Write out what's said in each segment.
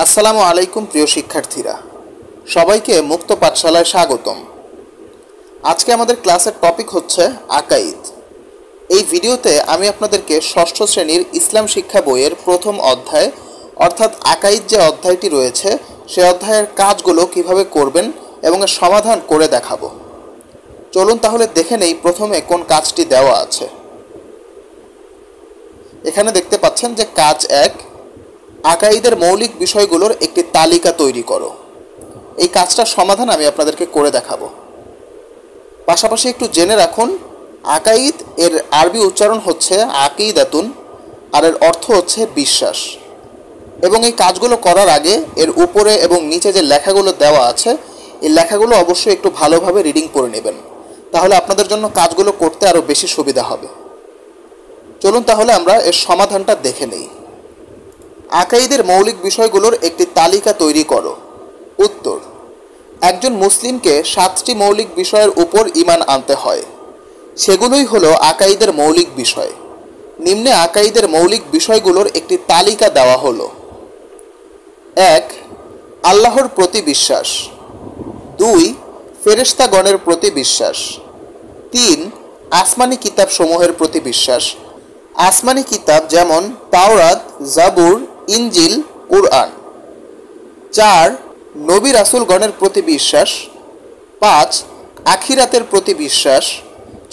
আসসালামু আলাইকুম প্রিয় শিক্ষার্থীরা, সবাইকে মুক্ত পাঠশালায় স্বাগতম। আজকে আমাদের ক্লাসের টপিক হচ্ছে আকাইদ। এই ভিডিওতে আমি আপনাদেরকে ষষ্ঠ শ্রেণীর ইসলাম শিক্ষা বইয়ের প্রথম অধ্যায় অর্থাৎ আকাইদ যে অধ্যায়টি রয়েছে সে অধ্যায়ের কাজগুলো কিভাবে করবেন এবং এর সমাধান করে দেখাবো। চলুন তাহলে দেখে নেই প্রথমে কোন কাজটি দেওয়া আছে। এখানে দেখতে পাচ্ছেন যে কাজ 1, আকাইদের মৌলিক বিষয়গুলোর একটি তালিকা তৈরি করো। এই কাজটার সমাধান আমি আপনাদেরকে করে দেখাবো। পাশাপাশি একটু জেনে রাখুন, আকাইদ এর আরবি উচ্চারণ হচ্ছে আকিদাতুন, আর এর অর্থ হচ্ছে বিশ্বাস। এবং এই কাজগুলো করার আগে এর উপরে এবং নিচে যে লেখাগুলো দেওয়া আছে এই লেখাগুলো অবশ্যই একটু ভালোভাবে রিডিং করে নেবেন, তাহলে আপনাদের জন্য কাজগুলো করতে আরও বেশি সুবিধা হবে। চলুন তাহলে আমরা এর সমাধানটা দেখে নেই। আকাইদের মৌলিক বিষয়গুলোর একটি তালিকা তৈরি করো। উত্তর: একজন মুসলিমকে 7টি মৌলিক বিষয়ের উপর ঈমান আনতে হয়। সেগুলোই হলো আকাইদের মৌলিক বিষয়। নিম্নে আকাইদের মৌলিক বিষয়গুলোর একটি তালিকা দেওয়া হলো। 1. আল্লাহর প্রতি বিশ্বাস। 2. ফেরেশতাগণের প্রতি বিশ্বাস। 3. আসমানি কিতাবসমূহের প্রতি বিশ্বাস। আসমানি কিতাব যেমন তাওরাত, জাবুর, ইনজিল, কুরআন। 4. নবী রাসূলগণের প্রতি বিশ্বাস। 5. আখিরাতের প্রতি বিশ্বাস।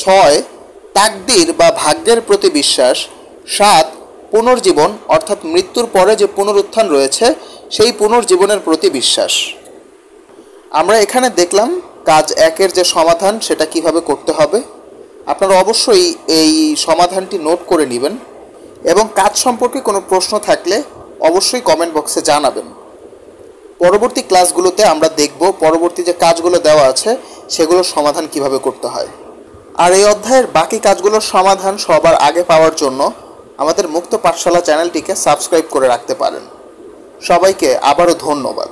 6. তাকদীর বা ভাগ্যের প্রতি বিশ্বাস। 7. পুনর্জীবন অর্থাৎ মৃত্যুর পরে যে পুনরুত্থান রয়েছে সেই পুনর্জীবনের প্রতি বিশ্বাস। আমরা এখানে দেখলাম কাজ 1-এর যে সমাধান সেটা কিভাবে করতে হবে। আপনারা অবশ্যই এই সমাধানটি নোট করে নেবেন এবং কাজ সম্পর্কে কোনো প্রশ্ন থাকলে অবশ্যই কমেন্ট বক্সে জানাবেন। পরবর্তী ক্লাসগুলোতে আমরা দেখব পরবর্তী যে কাজগুলো দেওয়া আছে সেগুলোর সমাধান কিভাবে করতে হয়। আর এই অধ্যায়ের বাকি কাজগুলোর সমাধান সবার আগে পাওয়ার জন্য আমাদের মুক্ত পাঠশালা চ্যানেলটিকে সাবস্ক্রাইব করে রাখতে পারেন। সবাইকে আবারও ধন্যবাদ।